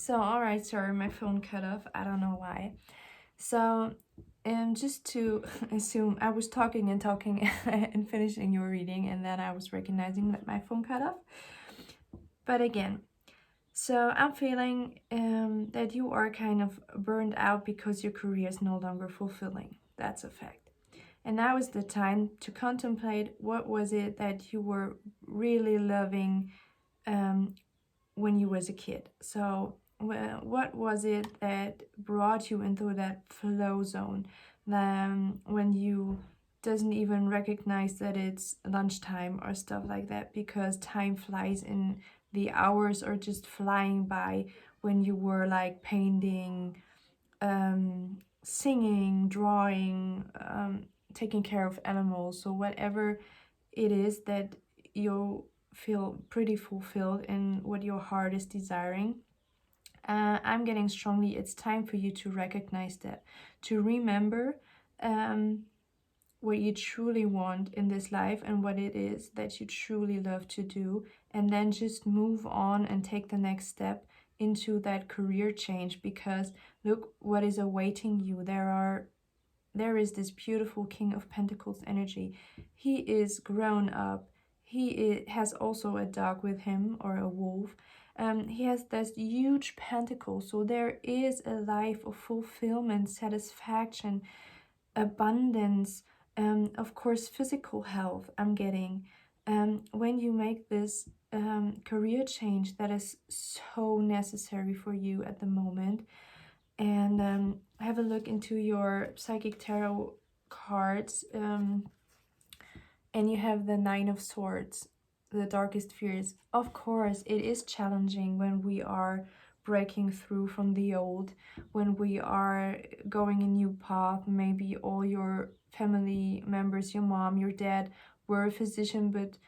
So, alright, sorry, my phone cut off. I don't know why. So, just to assume, I was talking and talking and finishing your reading, and then I was recognizing that my phone cut off. But again, so I'm feeling that you are kind of burned out because your career is no longer fulfilling. That's a fact. And now is the time to contemplate what was it that you were really loving when you was a kid. So what was it that brought you into that flow zone when you doesn't even recognize that it's lunchtime or stuff like that, because time flies and the hours are just flying by when you were like painting, singing, drawing, taking care of animals. So whatever it is that you feel pretty fulfilled in what your heart is desiring, I'm getting strongly it's time for you to recognize that, to remember what you truly want in this life and what it is that you truly love to do, and then just move on and take the next step into that career change. Because look what is awaiting you. There is this beautiful King of Pentacles energy. He is grown up. Has also a dog with him, or a wolf. He has this huge pentacle. So there is a life of fulfillment, satisfaction, abundance, of course, physical health. I'm getting when you make this career change that is so necessary for you at the moment. And have a look into your psychic tarot cards, and you have the Nine of Swords, the darkest fears. Of course, it is challenging when we are breaking through from the old, when we are going a new path. Maybe all your family members, your mom, your dad, were a physician, but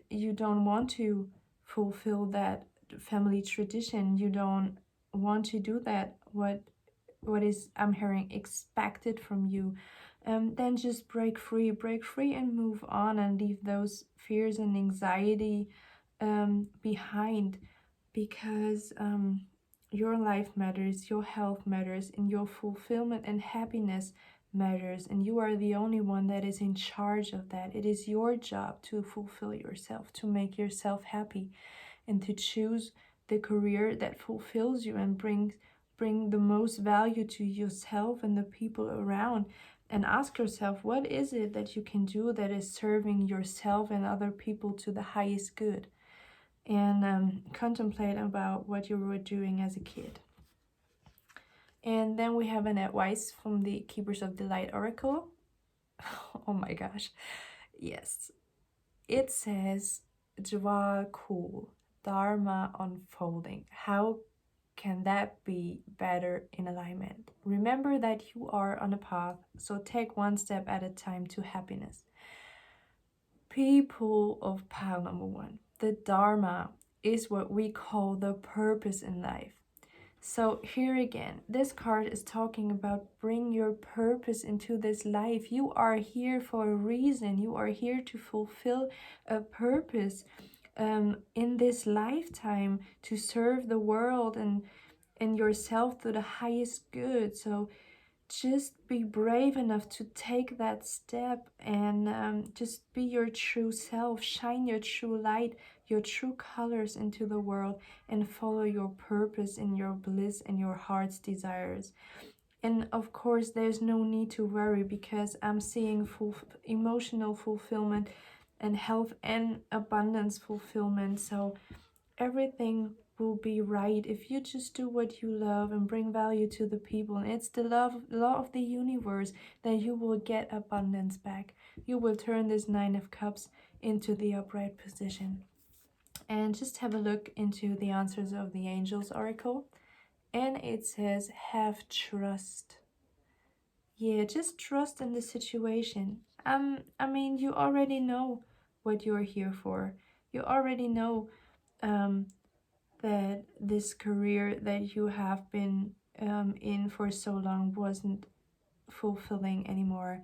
you don't want to fulfill that family tradition. You don't want to do that, what is, I'm hearing, expected from you. Then just break free and move on, and leave those fears and anxiety behind. Because your life matters, your health matters, and your fulfillment and happiness matters, and you are the only one that is in charge of that. It is your job to fulfill yourself, to make yourself happy, and to choose the career that fulfills you and bring the most value to yourself and the people around. And ask yourself, what is it that you can do that is serving yourself and other people to the highest good? And contemplate about what you were doing as a kid. And then we have an advice from the Keepers of the Light Oracle. Oh my gosh. Yes. It says, Jwa cool, Dharma unfolding. How can that be better in alignment? Remember that you are on a path, so take one step at a time to happiness. People of pile number one. The Dharma is what we call the purpose in life. So here again, this card is talking about bring your purpose into this life. You are here for a reason. You are here to fulfill a purpose in this lifetime, to serve the world and yourself to the highest good. So just be brave enough to take that step and just be your true self, shine your true light, your true colors into the world, and follow your purpose and your bliss and your heart's desires. And of course, there's no need to worry, because I'm seeing emotional fulfillment and health and abundance fulfillment. So everything will be right if you just do what you love and bring value to the people. And it's the law of the universe that you will get abundance back. You will turn this Nine of Cups into the upright position. And just have a look into the answers of the Angels Oracle. And it says, have trust. Yeah, just trust in the situation. I mean, you already know what you're here for. You already know that this career that you have been in for so long wasn't fulfilling anymore,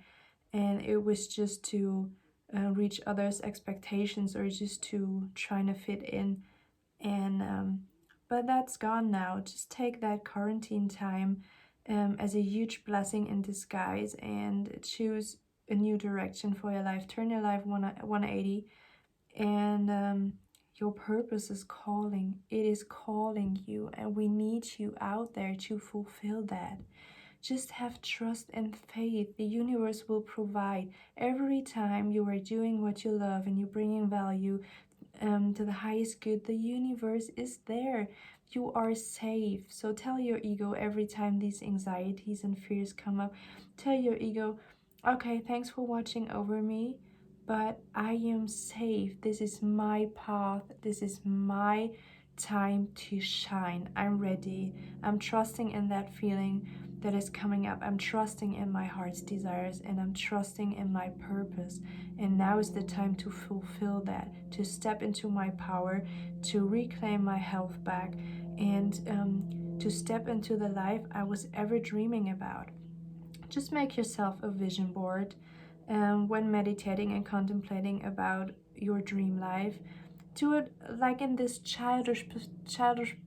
and it was just to reach others' expectations, or just to trying to fit in. And but that's gone now. Just take that quarantine time as a huge blessing in disguise and choose a new direction for your life. Turn your life 180, and your purpose is calling. It is calling you, and we need you out there to fulfill that. Just have trust and faith. The universe will provide. Every time you are doing what you love and you're bringing value to the highest good, the universe is there. You are safe. So tell your ego every time these anxieties and fears come up, tell your ego, okay, thanks for watching over me, but I am safe. This is my path. This is my time to shine. I'm ready. I'm trusting in that feeling that is coming up. I'm trusting in my heart's desires, and I'm trusting in my purpose. And now is the time to fulfill that, to step into my power, to reclaim my health back, and to step into the life I was ever dreaming about. Just make yourself a vision board when meditating and contemplating about your dream life. Do it like in this childish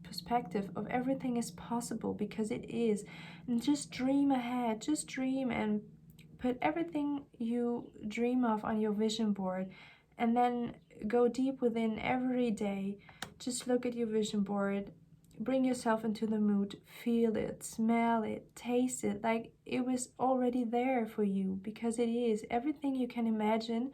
perspective of everything is possible, because it is. And just dream ahead. Just dream and put everything you dream of on your vision board, and then go deep within every day. Just look at your vision board, bring yourself into the mood, feel it, smell it, taste it, like it was already there for you, because it is. Everything you can imagine,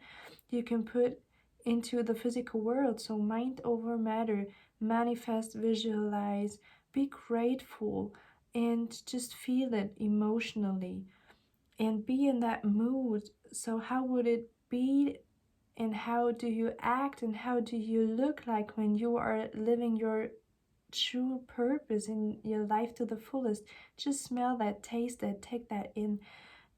you can put into the physical world. So mind over matter, manifest, visualize, be grateful, and just feel it emotionally and be in that mood. So how would it be, and how do you act, and how do you look like when you are living your true purpose in your life to the fullest? Just smell that, taste that, take that in.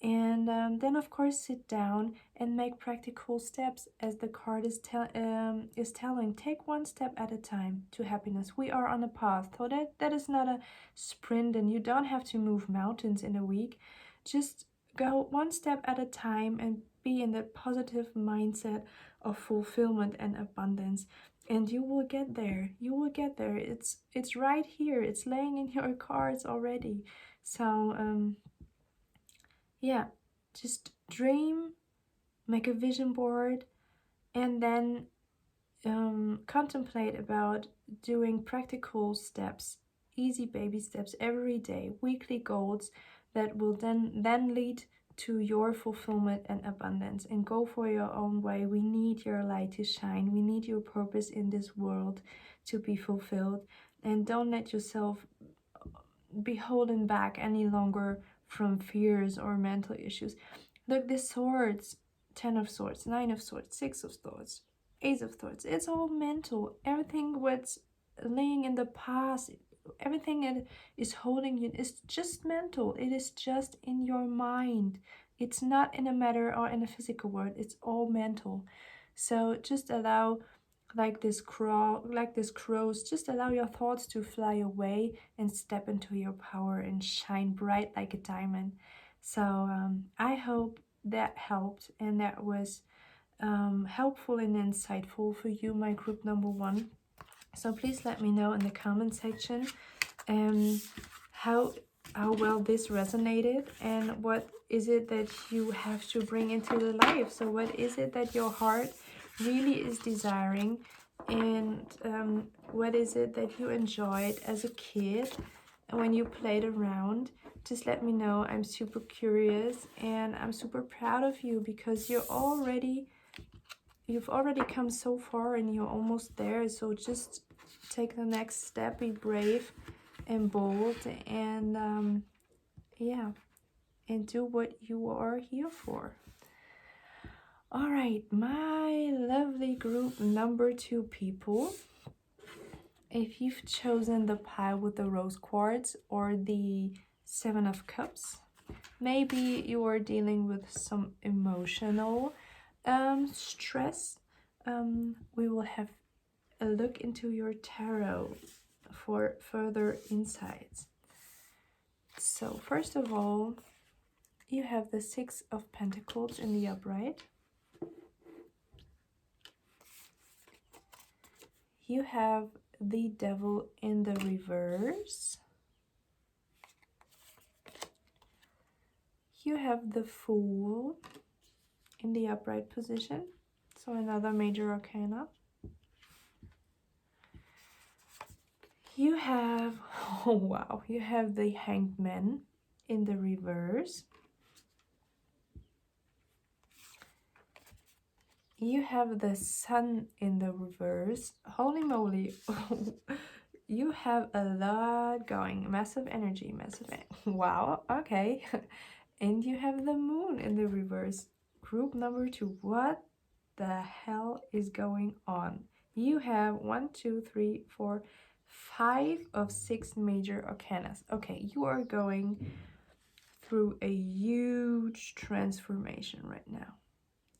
And then of course sit down and make practical steps, as the card is telling. Take one step at a time to happiness. We are on a path, so that is not a sprint, and you don't have to move mountains in a week. Just go one step at a time and be in the positive mindset of fulfillment and abundance, and you will get there. You will get there. It's right here. It's laying in your cards already. So yeah, just dream, make a vision board, and then contemplate about doing practical steps, easy baby steps every day, weekly goals that will then lead to your fulfillment and abundance. And go for your own way. We need your light to shine. We need your purpose in this world to be fulfilled. And don't let yourself be holding back any longer from fears or mental issues. Look, the swords, 10 of swords, 9 of swords, 6 of swords, 8 of swords, it's all mental. Everything what's laying in the past, everything that is holding you is just mental. It is just in your mind. It's not in a matter or in a physical world. It's all mental. So just allow, like this crows, just allow your thoughts to fly away and step into your power and shine bright like a diamond. So I hope that helped, and that was helpful and insightful for you, my group number 1. So please let me know in the comment section how well this resonated, and what is it that you have to bring into the life. So what is it that your heart really is desiring, and what is it that you enjoyed as a kid when you played around? Just let me know. I'm super curious, and I'm super proud of you, because you've already come so far, and you're almost there. So just take the next step, be brave and bold, and yeah, and do what you are here for. All right, my lovely group number 2 people, if you've chosen the pile with the rose quartz or the 7 of cups, maybe you are dealing with some emotional stress. We will have a look into your tarot for further insights. So first of all, you have the 6 of Pentacles in the upright. You have the Devil in the reverse. You have the Fool in the upright position. So another major arcana. You have, oh wow, you have the Hanged Man in the reverse. You have the Sun in the reverse. Holy moly. You have a lot going. Massive energy, wow, okay. And you have the Moon in the reverse. Group number 2. What the hell is going on? You have 1, 2, 3, 4, 5 of 6 major arcanas. Okay, you are going through a huge transformation right now.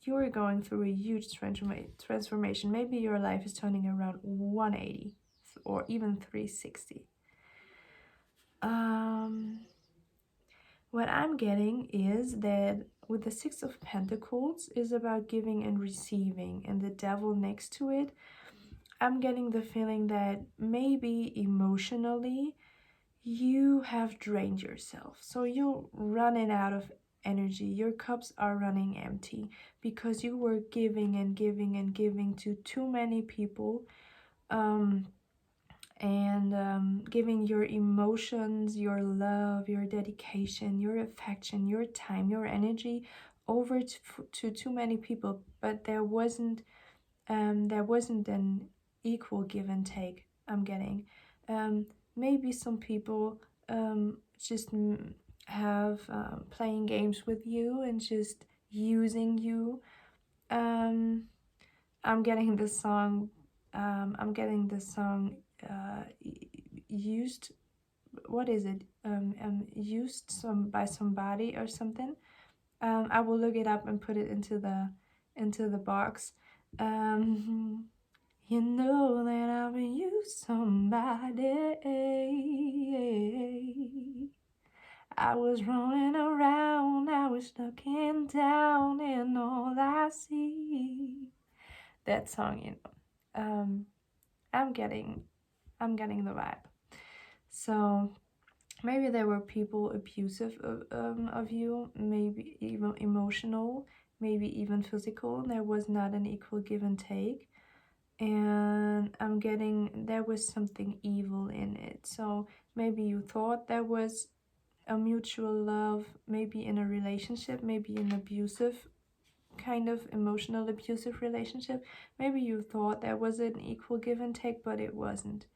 You are going through a huge transformation. Maybe your life is turning around 180 or even 360. What I'm getting is that with the Six of Pentacles is about giving and receiving, and the Devil next to it, I'm getting the feeling that maybe emotionally you have drained yourself. So you're running out of energy. Your cups are running empty because you were giving and giving and giving to too many people. Giving your emotions, your love, your dedication, your affection, your time, your energy over to too many people, but there wasn't an equal give and take. I'm getting maybe some people just have playing games with you and just using you. I'm getting the song. Used. What is it? Used by somebody or something. I will look it up and put it into the box. You know that I've used somebody. I was rolling around, I was looking down, and all I see. That song, you know. I'm getting the vibe. So maybe there were people abusive of you, maybe even emotional, maybe even physical. There was not an equal give and take. And I'm getting there was something evil in it. So maybe you thought there was a mutual love, maybe in a relationship, maybe an abusive kind of emotional abusive relationship. Maybe you thought there was an equal give and take, but it wasn't.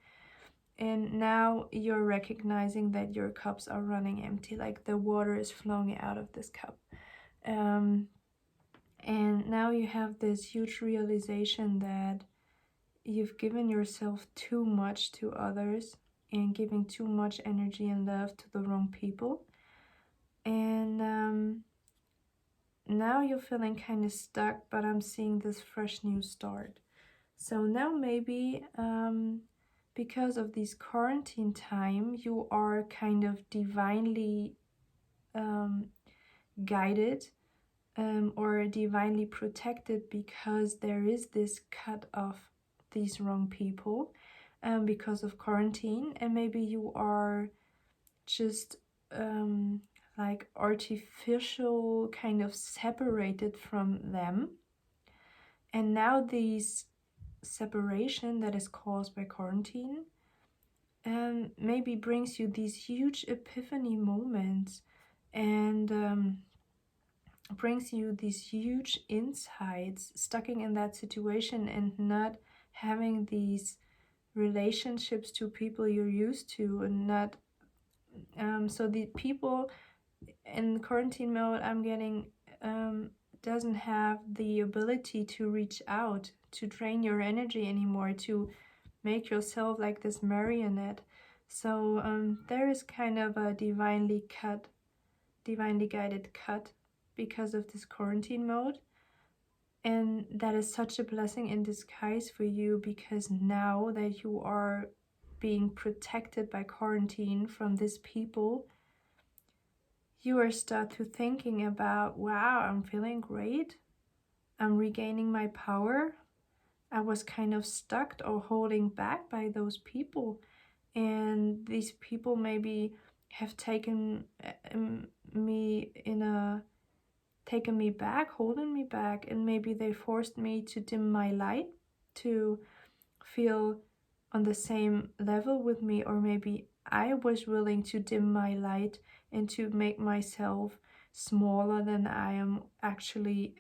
And now you're recognizing that your cups are running empty, like the water is flowing out of this cup. And now you have this huge realization that you've given yourself too much to others and giving too much energy and love to the wrong people. And now you're feeling kind of stuck, but I'm seeing this fresh new start. So now maybe because of this quarantine time, you are kind of divinely guided or divinely protected, because there is this cut of these wrong people because of quarantine, and maybe you are just like artificial kind of separated from them. And now these separation that is caused by quarantine maybe brings you these huge epiphany moments and brings you these huge insights, stucking in that situation and not having these relationships to people you're used to, and not so the people in quarantine mode I'm getting doesn't have the ability to reach out, to drain your energy anymore, to make yourself like this marionette. So there is kind of a divinely guided cut because of this quarantine mode. And that is such a blessing in disguise for you, because now that you are being protected by quarantine from these people, you are start to thinking about, wow, I'm feeling great. I'm regaining my power. I was kind of stuck or holding back by those people. And these people maybe have me in a taken me back, holding me back, and maybe they forced me to dim my light to feel on the same level with me, or maybe I was willing to dim my light and to make myself smaller than I am actually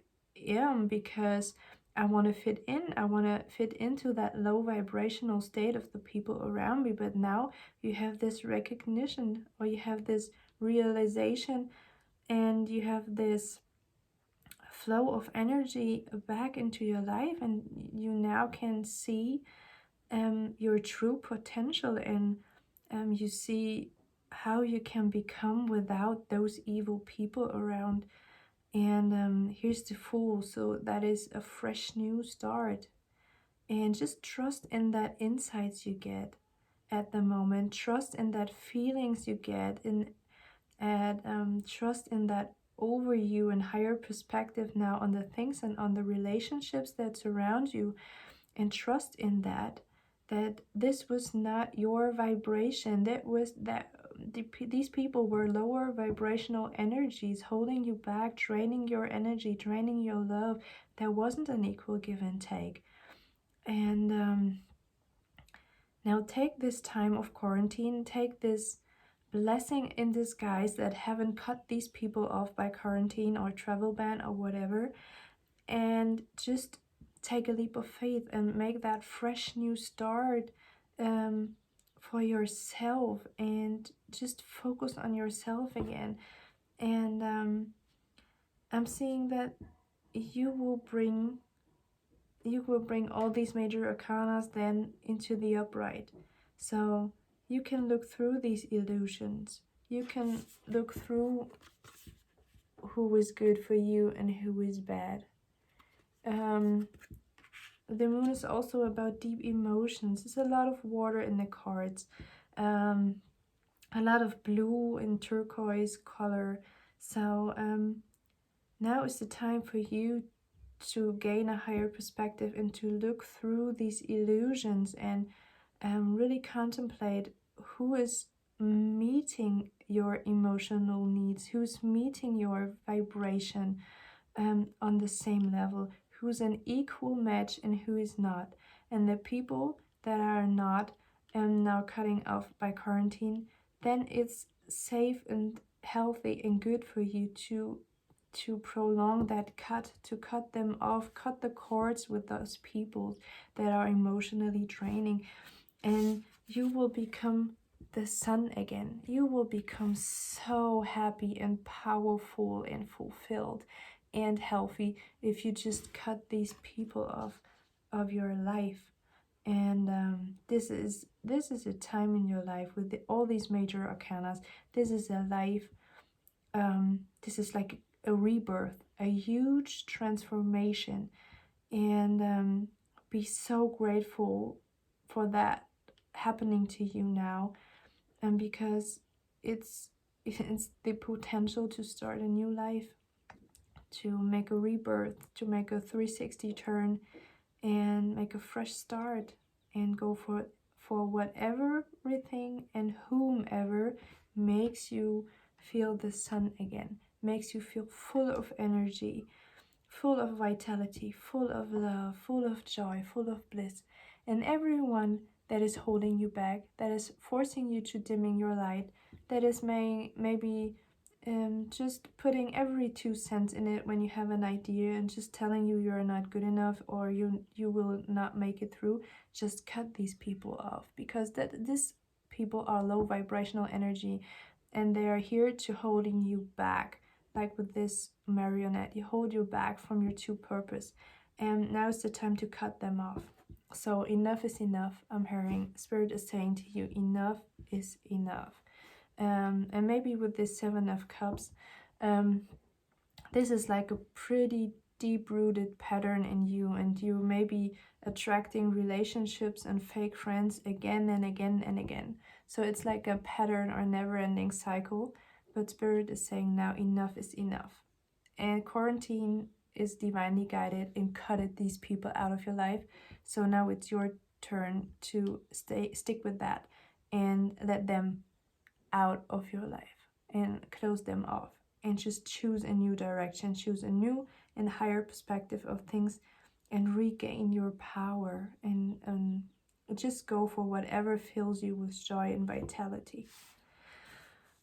am, because I want to fit in. I want to fit into that low vibrational state of the people around me. But now you have this recognition, or you have this realization, and you have this flow of energy back into your life, and you now can see your true potential, and you see how you can become without those evil people around. And here's the Fool, so that is a fresh new start. And just trust in that insights you get at the moment, trust in that feelings you get, and trust in that over you and higher perspective now on the things and on the relationships that surround you, and trust in that this was not your vibration, these people were lower vibrational energies holding you back, draining your energy, draining your love. There wasn't an equal give and take. And now take this time of quarantine, take this blessing in disguise that haven't cut these people off by quarantine or travel ban or whatever, and just take a leap of faith and make that fresh new start for yourself, and just focus on yourself again. And I'm seeing that you will bring all these major arcanas then into the upright. So you can look through these illusions. You can look through who is good for you and who is bad. The moon is also about deep emotions. There's a lot of water in the cards. A lot of blue and turquoise color. So now is the time for you to gain a higher perspective and to look through these illusions, and really contemplate who is meeting your emotional needs, who's meeting your vibration on the same level, who's an equal match and who is not. And the people that are not now cutting off by quarantine, then it's safe and healthy and good for you to prolong that cut, to cut them off, cut the cords with those people that are emotionally draining. And you will become the sun again. You will become so happy and powerful and fulfilled and healthy if you just cut these people off of your life. And this is a time in your life with all these major arcanas. This is a life, this is like a rebirth, a huge transformation. And be so grateful for that happening to you now, and because it's the potential to start a new life, to make a rebirth, to make a 360 turn, and make a fresh start, and go for whatever, everything, and whomever makes you feel the sun again, makes you feel full of energy, full of vitality, full of love, full of joy, full of bliss. And everyone that is holding you back, that is forcing you to dimming your light, that is maybe just putting every 2 cents in it when you have an idea, and just telling you you're not good enough, or you will not make it through, just cut these people off, because these people are low vibrational energy, and they are here to holding you back. Like with this marionette, you hold you back from your true purpose, and now is the time to cut them off. So enough is enough. I'm hearing Spirit is saying to you, enough is enough. And maybe with this 7 of Cups, this is like a pretty deep-rooted pattern in you, and you may be attracting relationships and fake friends again and again and again. So it's like a pattern or never-ending cycle. But Spirit is saying now enough is enough. And quarantine is divinely guided and cutted these people out of your life. So now it's your turn to stick with that and let them out of your life and close them off and just choose a new direction, choose a new and higher perspective of things, and regain your power and just go for whatever fills you with joy and vitality.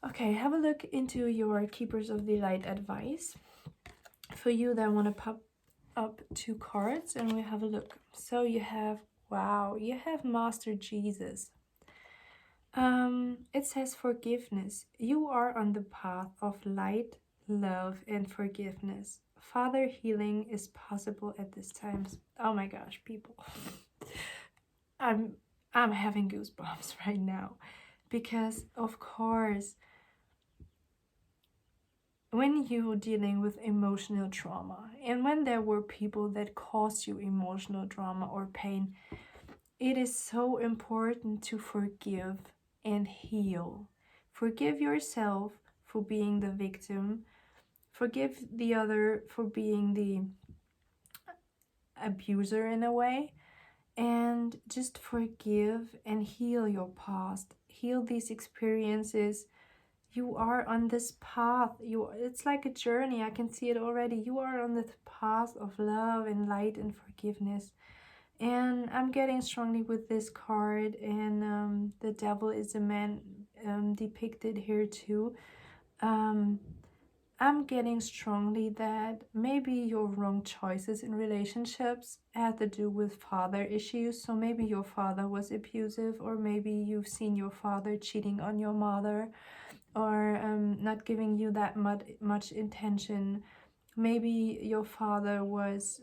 Okay, have a look into your Keepers of the Light advice. For you that want to pop up 2 cards and we have a look. So you have, wow, you have Master Jesus. It says forgiveness. You are on the path of light, love, and forgiveness. Father, healing is possible at this time. Oh my gosh, people. I'm having goosebumps right now because of course when you're dealing with emotional trauma and when there were people that caused you emotional trauma or pain, it is so important to forgive and heal. Forgive yourself for being the victim. Forgive the other for being the abuser in a way. And just forgive and heal your past. Heal these experiences. You are on this path. It's like a journey. I can see it already. You are on this path of love and light and forgiveness. And I'm getting strongly with this card, and the devil is a man depicted here too. I'm getting strongly that maybe your wrong choices in relationships had to do with father issues. So maybe your father was abusive, or maybe you've seen your father cheating on your mother, or not giving you that much attention. Maybe your father was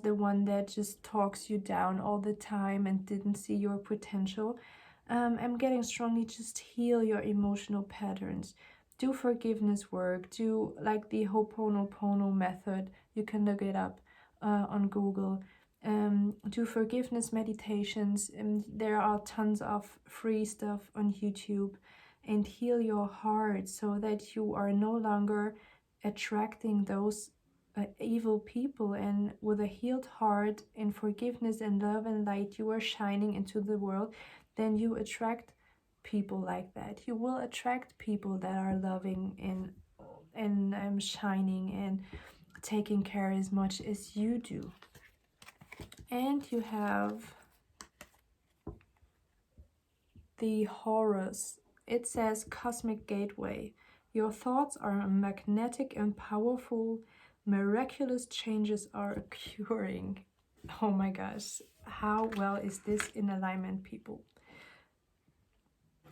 the one that just talks you down all the time and didn't see your potential. I'm getting strongly, just heal your emotional patterns. Do forgiveness work. Do like the Ho'oponopono method. You can look it up on Google. Do forgiveness meditations. There are tons of free stuff on YouTube. And heal your heart so that you are no longer attracting those evil people, and with a healed heart and forgiveness and love and light you are shining into the world, then you attract people like that. You will attract people that are loving and shining and taking care as much as you do. And you have the Horus. It says Cosmic Gateway. Your thoughts are magnetic and powerful. Miraculous changes are occurring. Oh my gosh, how well is this in alignment, people?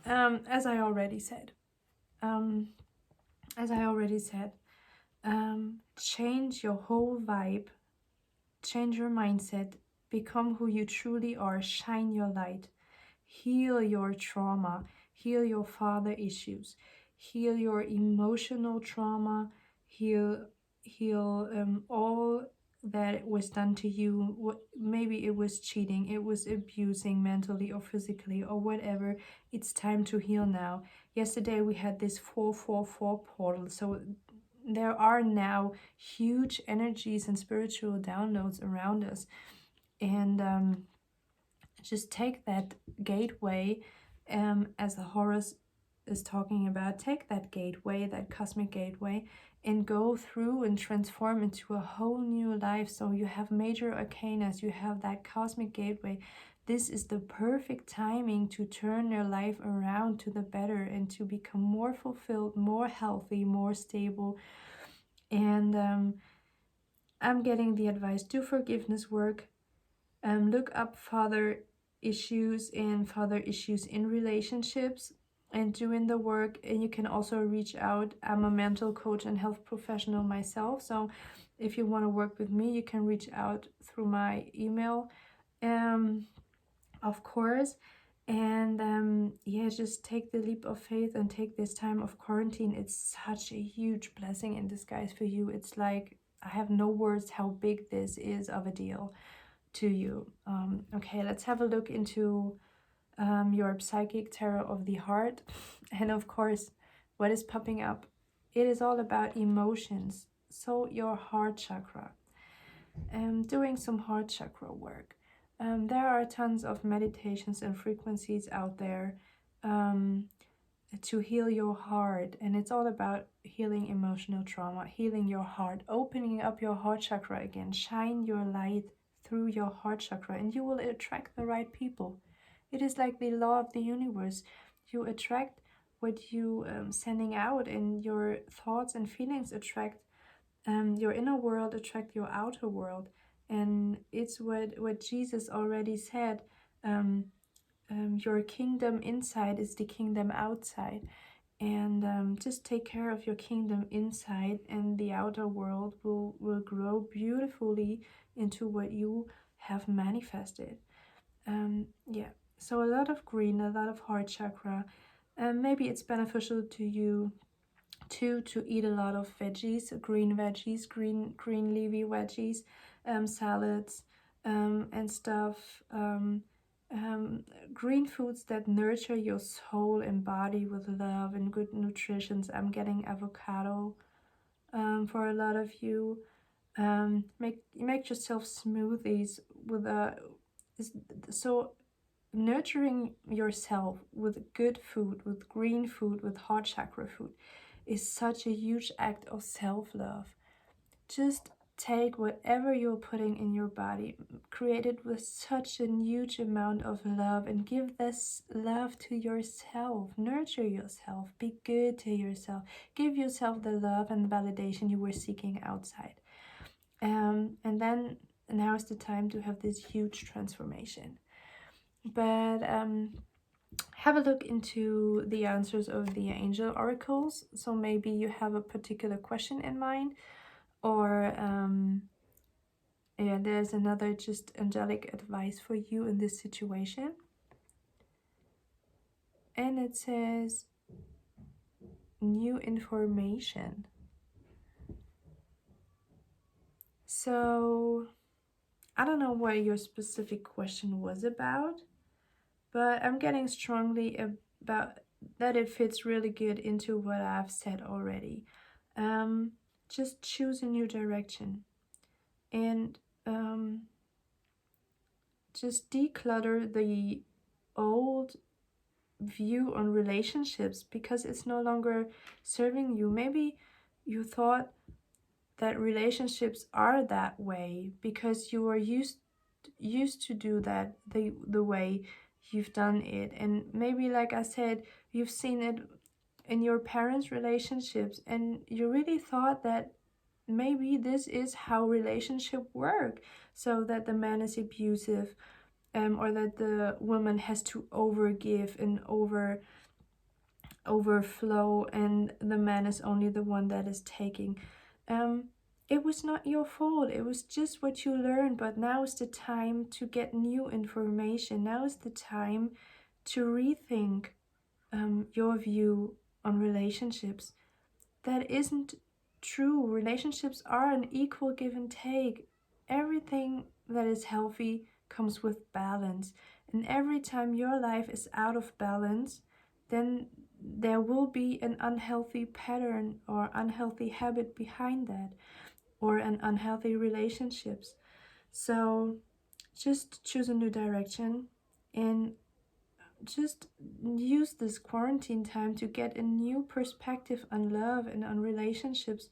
As I already said, change your whole vibe, change your mindset, become who you truly are, shine your light, heal your trauma, heal your father issues, heal your emotional trauma, heal all that was done to you. Maybe it was cheating, it was abusing mentally or physically or whatever. It's time to heal now. Yesterday we had this 444 portal, so there are now huge energies and spiritual downloads around us, and just take that gateway, as the Horus is talking about. Take that gateway, that cosmic gateway, and go through and transform into a whole new life. So you have major arcanas, you have that cosmic gateway. This is the perfect timing to turn your life around to the better and to become more fulfilled, more healthy, more stable. And I'm getting the advice, do forgiveness work. Look up father issues and father issues in relationships and doing the work. And you can also reach out. I'm a mental coach and health professional myself, so if you want to work with me, you can reach out through my email, of course. And yeah, just take the leap of faith and take this time of quarantine. It's such a huge blessing in disguise for you. It's like, I have no words how big this is of a deal to you. Okay, let's have a look into your psychic tarot of the heart. And of course, what is popping up? It is all about emotions. So your heart chakra, doing some heart chakra work. There are tons of meditations and frequencies out there to heal your heart, and it's all about healing emotional trauma, healing your heart, opening up your heart chakra again. Shine your light through your heart chakra and you will attract the right people. It is like the law of the universe. You attract what you sending out, and your thoughts and feelings attract your inner world, attract your outer world. And it's what Jesus already said. Your kingdom inside is the kingdom outside. And just take care of your kingdom inside, and the outer world will grow beautifully into what you have manifested. Yeah, so a lot of green, a lot of heart chakra. Maybe it's beneficial to you to eat a lot of veggies, green leafy veggies, salads, and stuff. Green foods that nurture your soul and body with love and good nutrition. I'm getting avocado for a lot of you. Make yourself smoothies with so nurturing yourself with good food, with green food, with heart chakra food is such a huge act of self-love. Just take whatever you're putting in your body, create it with such a huge amount of love, and give this love to yourself. Nurture yourself, be good to yourself, give yourself the love and validation you were seeking outside. And then now is the time to have this huge transformation. But have a look into the answers of the angel oracles. So maybe you have a particular question in mind, or yeah, there's another just angelic advice for you in this situation. And it says new information. So I don't know what your specific question was about, but I'm getting strongly about that it fits really good into what I've said already. Just choose a new direction, and just declutter the old view on relationships, because it's no longer serving you. Maybe you thought that relationships are that way because you are used to do that the way you've done it. And maybe, like I said, you've seen it in your parents' relationships, and you really thought that maybe this is how relationship work, so that the man is abusive, or that the woman has to overgive and overflow, and the man is only the one that is taking. It was not your fault. It was just what you learned. But now is the time to get new information. Now is the time to rethink your view on relationships. That isn't true. Relationships are an equal give and take. Everything that is healthy comes with balance. And every time your life is out of balance, then there will be an unhealthy pattern or unhealthy habit behind that, or an unhealthy relationships. So just choose a new direction, and just use this quarantine time to get a new perspective on love and on relationships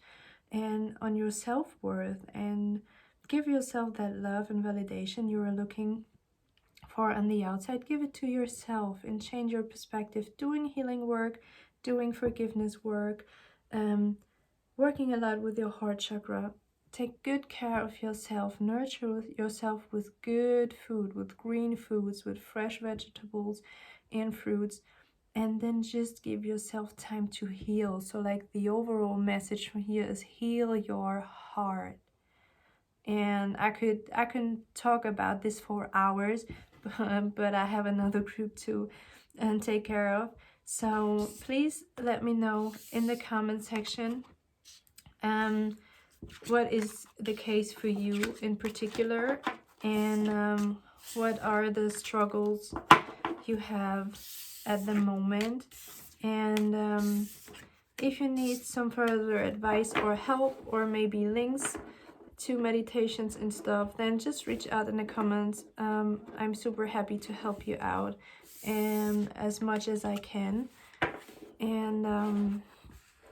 and on your self-worth, and give yourself that love and validation you are looking for on the outside. Give it to yourself and change your perspective. Doing healing work, doing forgiveness work, working a lot with your heart chakra. Take good care of yourself. Nurture yourself with good food, with green foods, with fresh vegetables and fruits. And then just give yourself time to heal. So like the overall message from here is heal your heart. And I can talk about this for hours, but I have another group to take care of. So please let me know in the comment section what is the case for you in particular, and what are the struggles you have at the moment. And If you need some further advice or help, or maybe links to meditations and stuff, then just reach out in the comments. I'm super happy to help you out and as much as I can. And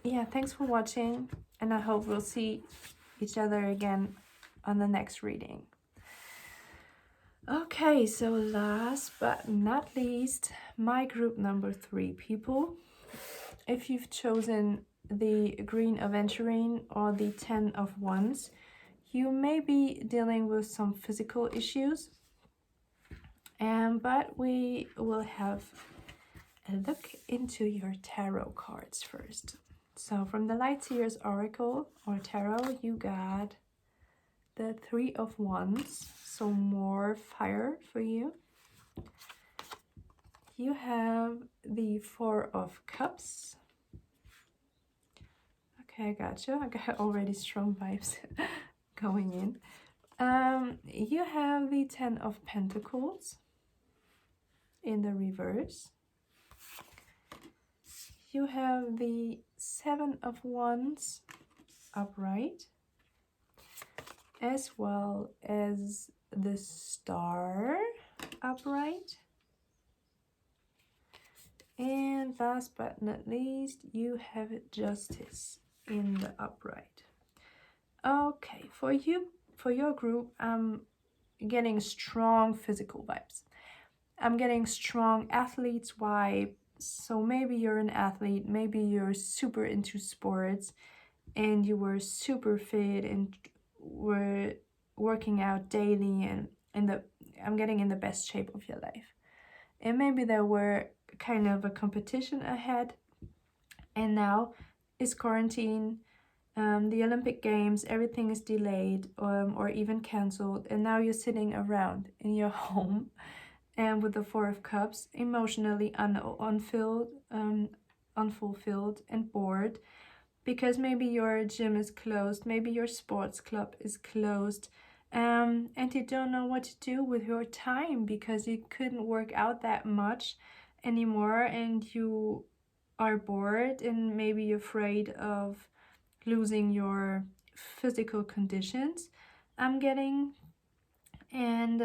yeah, thanks for watching, and I hope we'll see each other again on the next reading. Okay, so last but not least, my group number 3 people. If you've chosen the Green Aventurine or the 10 of Wands, you may be dealing with some physical issues, but we will have a look into your tarot cards first. So from the Light Seers Oracle or Tarot, you got the 3 of Wands, so more fire for you. You have the 4 of Cups. Okay, I gotcha. I got already strong vibes going in. You have the 10 of Pentacles in the reverse. You have the 7 of Wands upright, as well as the Star upright. And last but not least, you have Justice in the upright. Okay, for your group, I'm getting strong physical vibes. I'm getting strong athletes vibe. So maybe you're an athlete, maybe you're super into sports and you were super fit and were working out daily, and I'm getting in the best shape of your life. And maybe there were kind of a competition ahead, and now it's quarantine, the Olympic Games, everything is delayed or even cancelled, and now you're sitting around in your home and with the 4 of Cups, emotionally unfulfilled and bored, because maybe your gym is closed, maybe your sports club is closed, and you don't know what to do with your time because you couldn't work out that much anymore, and you are bored and maybe afraid of losing your physical conditions, I'm getting. And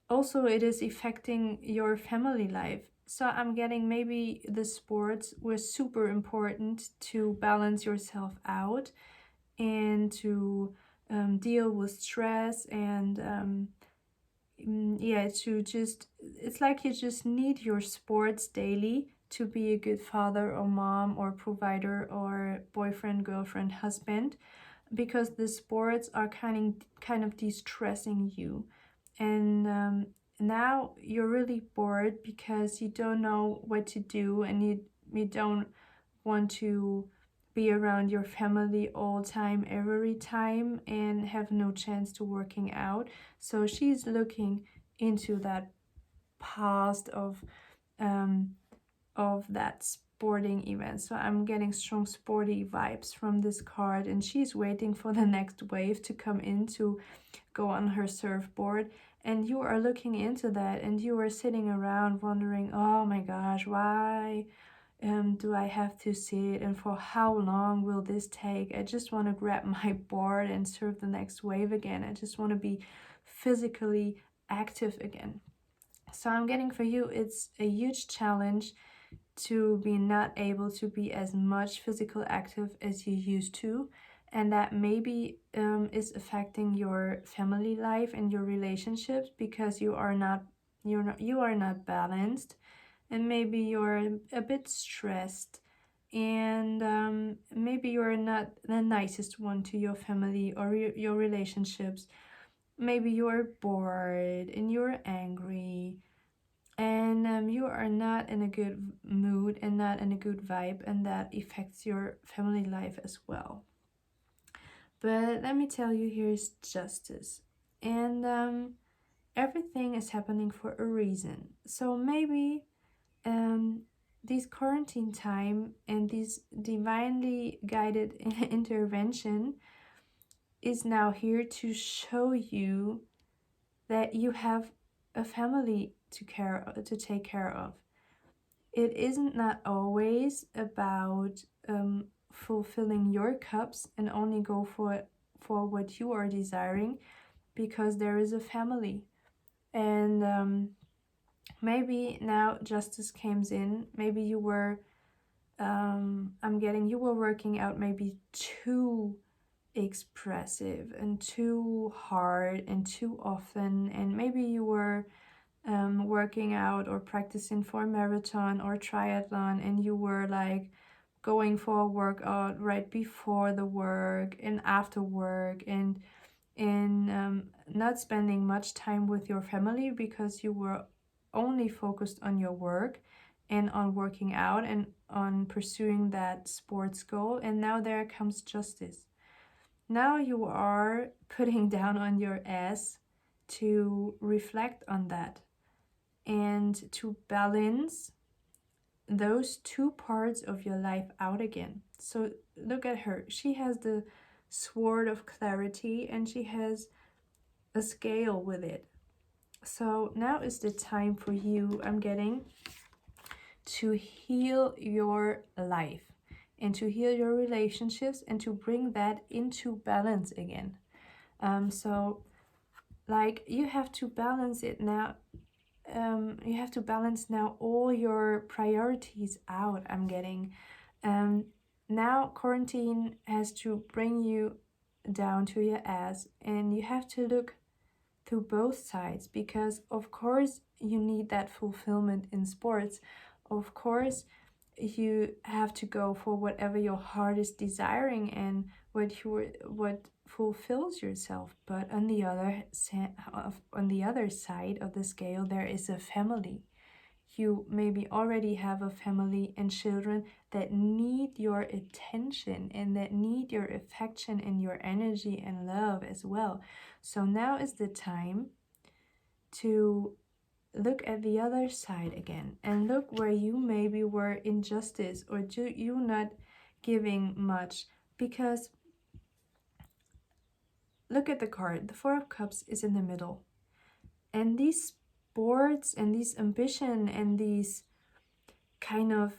also it is affecting your family life. So I'm getting maybe the sports were super important to balance yourself out and to deal with stress and yeah, to just, it's like you just need your sports daily to be a good father or mom or provider or boyfriend, girlfriend, husband, because the sports are kind of de-stressing you. And now you're really bored because you don't know what to do, and you don't want to be around your family all time, every time, and have no chance to working out. So she's looking into that past of that sporting event. So I'm getting strong sporty vibes from this card, and she's waiting for the next wave to come in to go on her surfboard. And you are looking into that, and you are sitting around wondering, oh my gosh, why do I have to sit, and for how long will this take? I just want to grab my board and surf the next wave again. I just want to be physically active again. So I'm getting for you, it's a huge challenge to be not able to be as much physical active as you used to, and that maybe is affecting your family life and your relationships because you are not balanced, and maybe you're a bit stressed, and maybe you're not the nicest one to your family or your relationships. Maybe you're bored and you're angry, and you are not in a good mood and not in a good vibe, and that affects your family life as well. But let me tell you, here's Justice, and everything is happening for a reason. So maybe this quarantine time and this divinely guided intervention is now here to show you that you have a family to take care of. it isn't not always about fulfilling your cups and only go for what you are desiring, because there is a family. And maybe now justice comes in. Maybe you were you were working out maybe too expressive and too hard and too often, and maybe you were working out or practicing for a marathon or triathlon, and you were like going for a workout right before the work and after work, and not spending much time with your family because you were only focused on your work and on working out and on pursuing that sports goal. And now there comes justice. Now you are putting down on your ass to reflect on that and to balance those two parts of your life out again. So look at her. She has the sword of clarity and she has a scale with it. So now is the time for you, I'm getting, to heal your life and to heal your relationships and to bring that into balance again. So like you have to balance it now. You have to balance now all your priorities out, I'm getting. Now quarantine has to bring you down to your ass, and you have to look through both sides, because of course you need that fulfillment in sports. Of course you have to go for whatever your heart is desiring and what fulfills yourself. But on the other side of the scale, there is a family. You maybe already have a family and children that need your attention and that need your affection and your energy and love as well. So now is the time to look at the other side again and look where you maybe were injustice or you not giving much. Because look at the card. The Four of Cups is in the middle. And these sports and these ambition and these kind of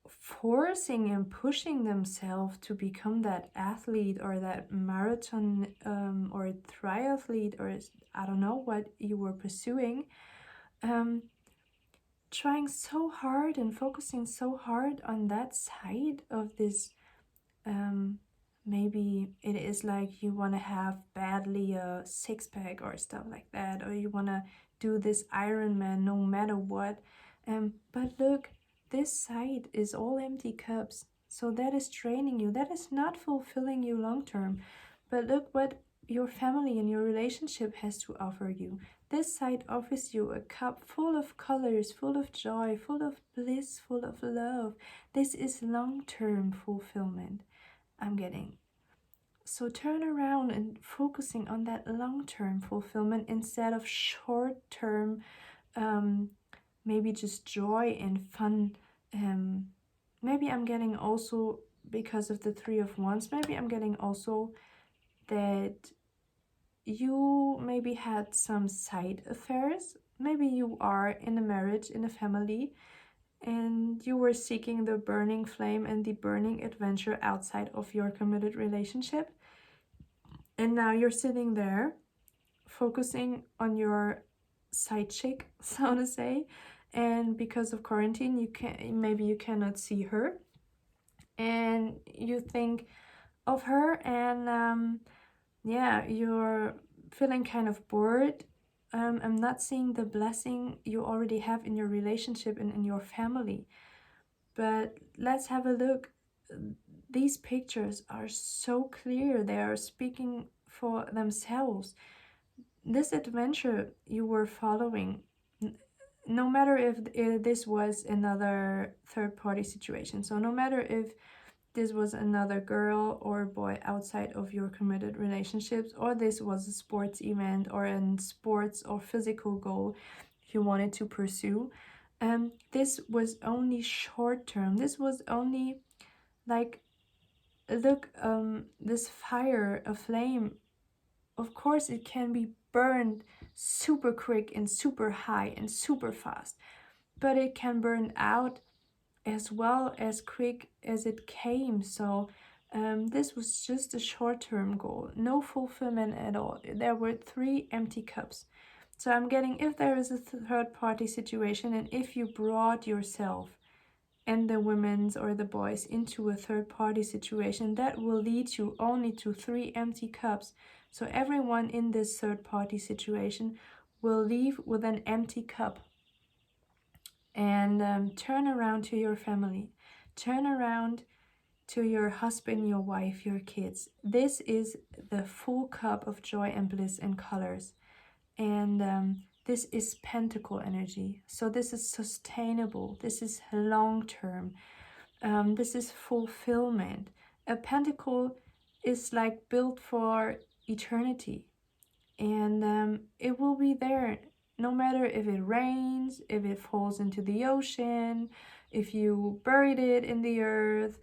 forcing and pushing themselves to become that athlete or that marathon or triathlete, or I don't know what you were pursuing, trying so hard and focusing so hard on that side of this. Maybe it is like you want to have badly a six-pack or stuff like that, or you want to do this Ironman no matter what. But look, this side is all empty cups. So that is draining you. That is not fulfilling you long term. But look what your family and your relationship has to offer you. This side offers you a cup full of colors, full of joy, full of bliss, full of love. This is long-term fulfillment, I'm getting. So turn around and focusing on that long-term fulfillment instead of short-term, maybe just joy and fun. Maybe I'm getting also, because of the Three of Wands, maybe I'm getting also that you maybe had some side affairs. Maybe you are in a marriage, in a family, and you were seeking the burning flame and the burning adventure outside of your committed relationship. And now you're sitting there focusing on your side chick, so to say. And because of quarantine, you cannot see her. And you think of her, and you're feeling kind of bored. I'm not seeing the blessing you already have in your relationship and in your family. But let's have a look. These pictures are so clear. They are speaking for themselves. This adventure you were following, no matter if this was another third-party situation, so no matter if this was another girl or boy outside of your committed relationships, or this was a sports event or a sports or physical goal you wanted to pursue, this was only short term. This was only like, look, this fire, a flame, of course it can be burned super quick and super high and super fast. but it can burn out as well as quick as it came. So this was just a short-term goal, no fulfillment at all. There were 3 empty cups. So I'm getting, if there is a third-party situation, and if you brought yourself and the women's or the boys into a third-party situation, that will lead you only to 3 empty cups. So everyone in this third-party situation will leave with an empty cup. And turn around to your family. Turn around to your husband, your wife, your kids. This is the full cup of joy and bliss and colors. And this is pentacle energy. So this is sustainable. This is long-term. This is fulfillment. A pentacle is like built for eternity. And it will be there no matter if it rains, if it falls into the ocean, if you buried it in the earth.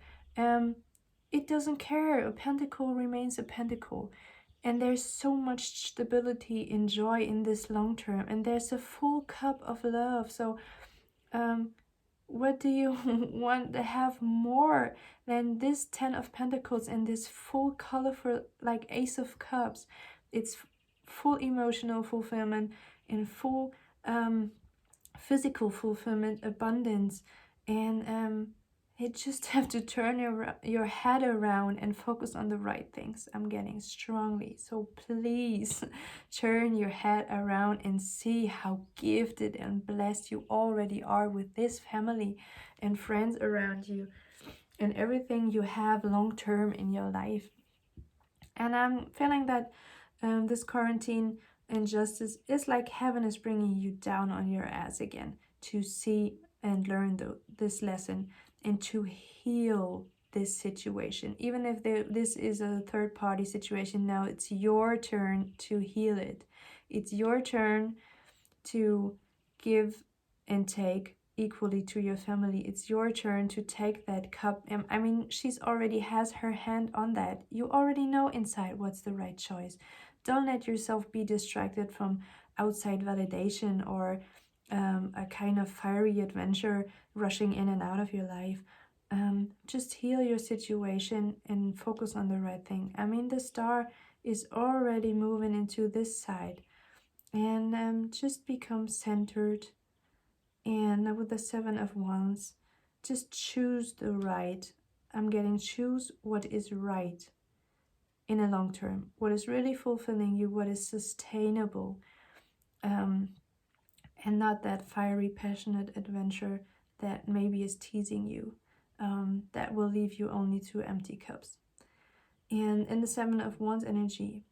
It doesn't care. A pentacle remains a pentacle. And there's so much stability and joy in this long term. And there's a full cup of love. So what do you want to have more than this 10 of Pentacles and this full colorful, like Ace of Cups? It's full emotional fulfillment and full physical fulfillment, abundance. And you just have to turn your head around and focus on the right things. I'm getting strongly. So please turn your head around and see how gifted and blessed you already are with this family and friends around you and everything you have long term in your life. And I'm feeling that this quarantine injustice is like heaven is bringing you down on your ass again to see and learn this lesson and to heal this situation. Even if this is a third-party situation, now it's your turn to heal it. It's your turn to give and take equally to your family. It's your turn to take that cup. I mean, she's already has her hand on that. You already know inside what's the right choice. Don't let yourself be distracted from outside validation or a kind of fiery adventure rushing in and out of your life. Just heal your situation and focus on the right thing. I mean, the star is already moving into this side. And just become centered. And with the 7 of Wands, just choose the right. I'm getting choose what is right in a long term. What is really fulfilling you, what is sustainable. And not that fiery, passionate adventure that maybe is teasing you. That will leave you only 2 empty cups. And in the 7 of Wands energy,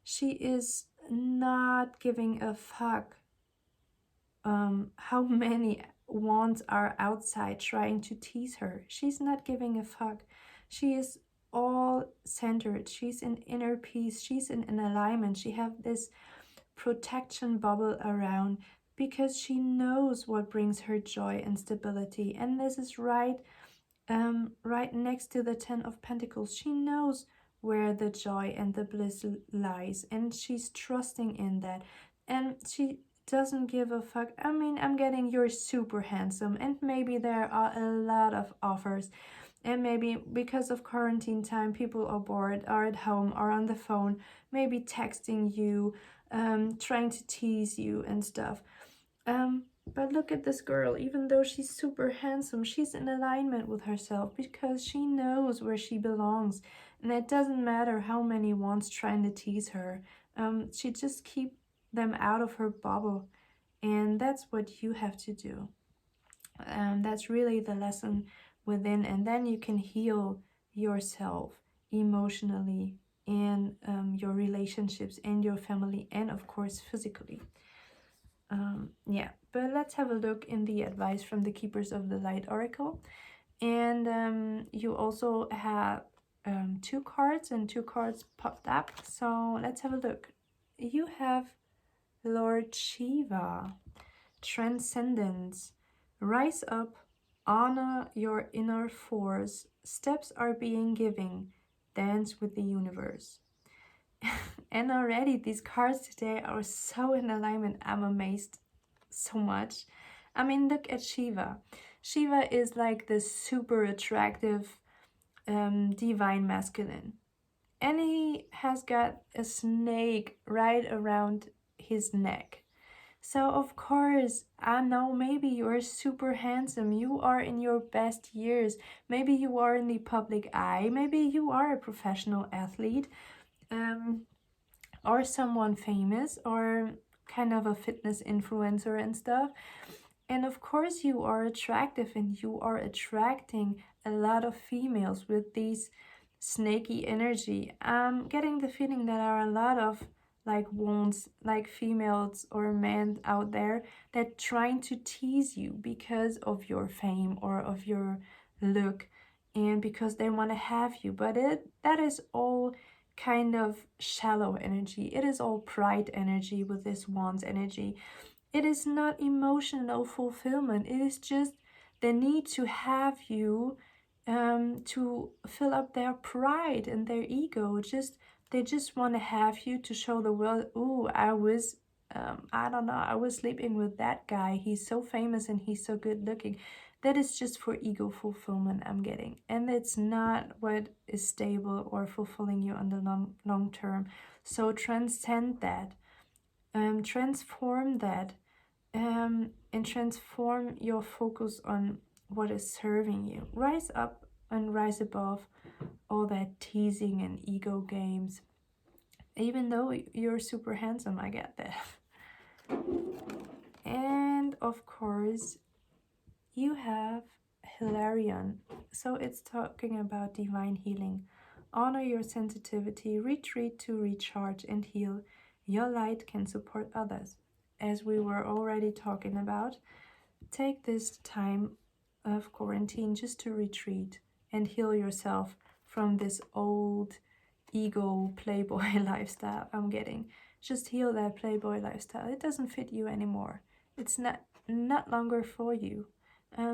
she is not giving a fuck how many wands are outside trying to tease her. She's not giving a fuck. She is all centered. She's in inner peace. She's in an alignment. She have this protection bubble around because she knows what brings her joy and stability. And this is right next to the 10 of Pentacles. She knows where the joy and the bliss lies, and she's trusting in that. And she doesn't give a fuck. I mean, I'm getting you're super handsome, and maybe there are a lot of offers. And maybe because of quarantine time, people are bored, are at home, are on the phone, maybe texting you, trying to tease you and stuff. But look at this girl. Even though she's super handsome, she's in alignment with herself because she knows where she belongs. And it doesn't matter how many wands trying to tease her. She just keep them out of her bubble. And that's what you have to do. That's really the lesson within. And then you can heal yourself emotionally and your relationships and your family and of course physically. Yeah, but let's have a look in the advice from the Keepers of the Light Oracle. And you also have 2 cards, and 2 cards popped up. So let's have a look. You have Lord Shiva, Transcendence, Rise up, honor your inner force, steps are being given, dance with the universe. And already these cards today are so in alignment. I'm amazed so much. I mean, look at Shiva. Shiva is like this super attractive divine masculine. And he has got a snake right around his neck. So of course, I know maybe you're super handsome, you are in your best years, maybe you are in the public eye, maybe you are a professional athlete, um, or someone famous, or kind of a fitness influencer and stuff. And of course you are attractive and you are attracting a lot of females with these snaky energy. I'm getting the feeling that there are a lot of like wands, like females or men out there that trying to tease you because of your fame or of your look, and because they want to have you. But that is all kind of shallow energy. It is all pride energy with this wands energy. It is not emotional fulfillment. It is just the need to have you, to fill up their pride and their ego. They just want to have you to show the world, ooh, I don't know, I was sleeping with that guy. He's so famous and he's so good looking. That is just for ego fulfillment I'm getting. And it's not what is stable or fulfilling you on the long term. So transcend that. Transform that, and transform your focus on what is serving you. Rise up and rise above all that teasing and ego games. Even though you're super handsome, I get that. And of course, you have Hilarion. So it's talking about divine healing. Honor your sensitivity, retreat to recharge and heal. Your light can support others. As we were already talking about, take this time of quarantine just to retreat and heal yourself from this old ego playboy lifestyle I'm getting. Just heal that playboy lifestyle. It doesn't fit you anymore. It's not longer for you.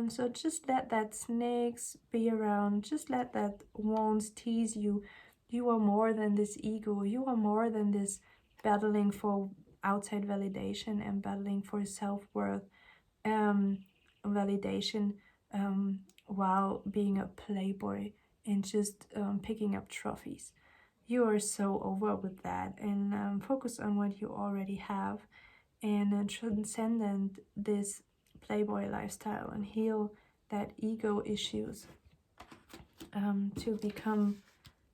So just let that snakes be around. Just let that wands tease you. You are more than this ego. You are more than this battling for outside validation and battling for self-worth, validation, while being a playboy and just picking up trophies. You are so over with that, and focus on what you already have, and transcend this playboy lifestyle and heal that ego issues, to become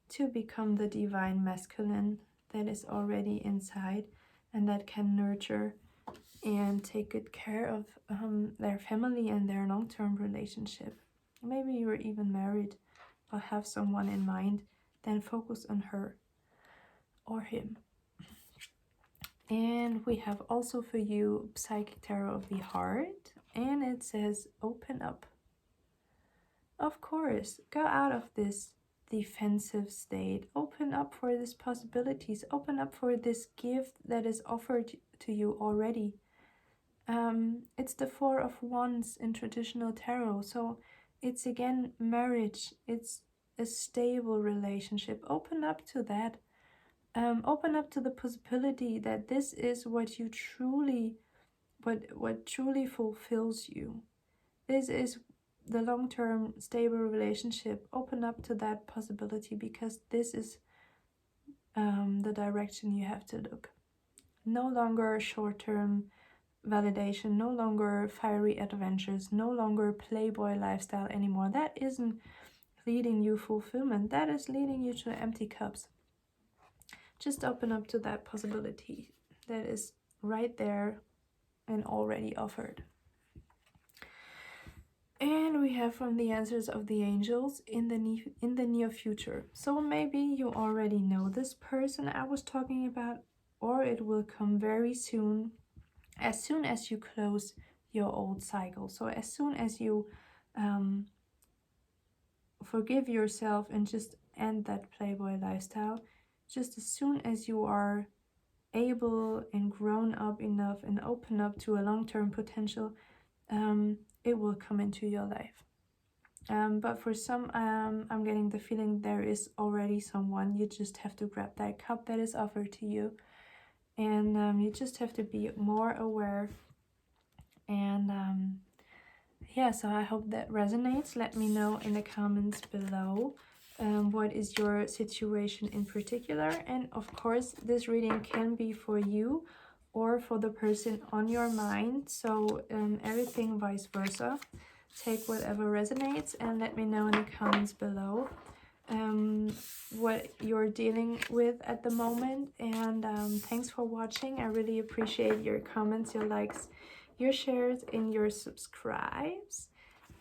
the divine masculine that is already inside and that can nurture and take good care of their family and their long-term relationship. Maybe you're even married or have someone in mind, then focus on her or him. And we have also for you Psychic Tarot of the Heart, and it says open up. Of course, go out of this defensive state. Open up for these possibilities. Open up for this gift that is offered to you already. It's the Four of Wands in traditional tarot. So it's again marriage. It's a stable relationship. Open up to that. Open up to the possibility that this is what you truly, what truly fulfills you. This is the long-term stable relationship. Open up to that possibility, because this is the direction you have to look. No longer short-term validation, no longer fiery adventures, no longer playboy lifestyle anymore. That isn't leading you fulfillment. That is leading you to empty cups. Just open up to that possibility that is right there and already offered. And we have from the answers of the angels in the near future. So maybe you already know this person I was talking about, or it will come very soon as you close your old cycle. So as soon as you forgive yourself and just end that playboy lifestyle, just as soon as you are able and grown up enough and open up to a long-term potential, it will come into your life. But for some, I'm getting the feeling there is already someone. You just have to grab that cup that is offered to you, and you just have to be more aware And yeah, so I hope that resonates. Let me know in the comments below what is your situation in particular. And of course, this reading can be for you or for the person on your mind. So everything vice versa. Take whatever resonates and let me know in the comments below what you're dealing with at the moment. And thanks for watching. I really appreciate your comments, your likes, your shares, and your subscribes.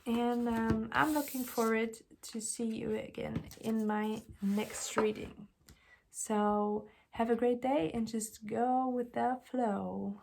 And I'm looking forward to see you again in my next reading. So have a great day and just go with the flow.